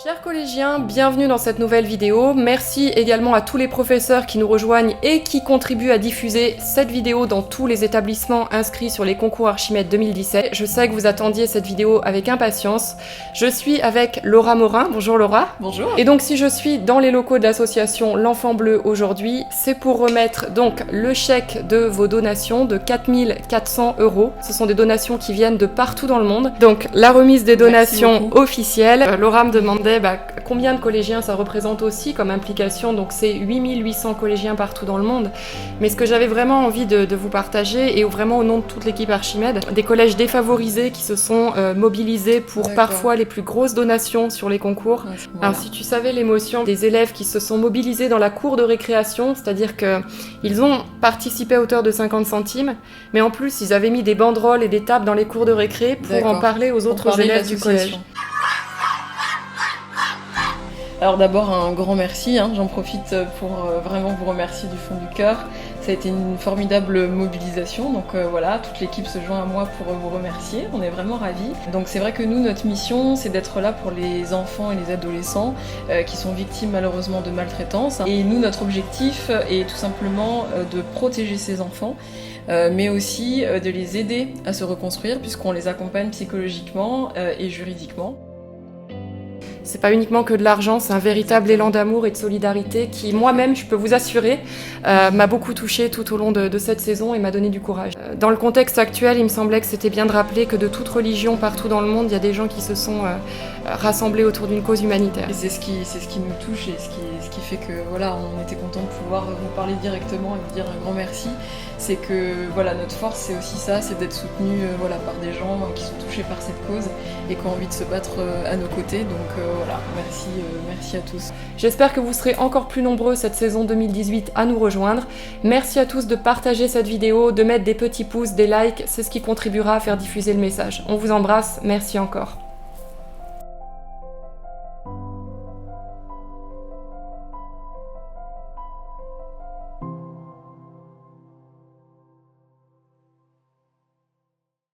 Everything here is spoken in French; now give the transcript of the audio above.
Chers collégiens, bienvenue dans cette nouvelle vidéo. Merci également à tous les professeurs qui nous rejoignent et qui contribuent à diffuser cette vidéo dans tous les établissements inscrits sur les concours Archimède 2017. Je sais que vous attendiez cette vidéo avec impatience. Je suis avec Laura Morin. Bonjour Laura. Bonjour. Et donc si je suis dans les locaux de l'association L'Enfant Bleu aujourd'hui, c'est pour remettre donc le chèque de vos donations de 4 400 €. Ce sont des donations qui viennent de partout dans le monde. Donc la remise des donations officielles. Laura me demandait combien de collégiens ça représente aussi comme implication, donc c'est 8800 collégiens partout dans le monde. Mais ce que j'avais vraiment envie de vous partager, et vraiment au nom de toute l'équipe Archimède, des collèges défavorisés qui se sont mobilisés pour parfois les plus grosses donations sur les concours. Voilà. Alors si tu savais l'émotion des élèves qui se sont mobilisés dans la cour de récréation, c'est-à-dire qu'ils ont participé à hauteur de 50 centimes, mais en plus ils avaient mis des banderoles et des tables dans les cours de récré pour en parler aux autres élèves du collège. Alors d'abord un grand merci, j'en profite pour vraiment vous remercier du fond du cœur. Ça a été une formidable mobilisation, donc voilà, toute l'équipe se joint à moi pour vous remercier, on est vraiment ravis. Donc c'est vrai que nous, notre mission, c'est d'être là pour les enfants et les adolescents qui sont victimes malheureusement de maltraitance. Et nous, notre objectif est tout simplement de protéger ces enfants, mais aussi de les aider à se reconstruire puisqu'on les accompagne psychologiquement et juridiquement. C'est pas uniquement que de l'argent, c'est un véritable élan d'amour et de solidarité qui, moi-même, je peux vous assurer, m'a beaucoup touchée tout au long de cette saison et m'a donné du courage. Dans le contexte actuel, il me semblait que c'était bien de rappeler que de toute religion, partout dans le monde, il y a des gens qui se sont rassemblés autour d'une cause humanitaire. Et c'est ce qui nous touche et ce qui fait que voilà, on était content de pouvoir vous parler directement et vous dire un grand merci. C'est que voilà, notre force, c'est aussi ça, c'est d'être soutenu voilà, par des gens qui sont touchés par cette cause et qui ont envie de se battre à nos côtés. Donc voilà, merci à tous. J'espère que vous serez encore plus nombreux cette saison 2018 à nous rejoindre. Merci à tous de partager cette vidéo, de mettre des petits pouces, des likes, c'est ce qui contribuera à faire diffuser le message. On vous embrasse, merci encore.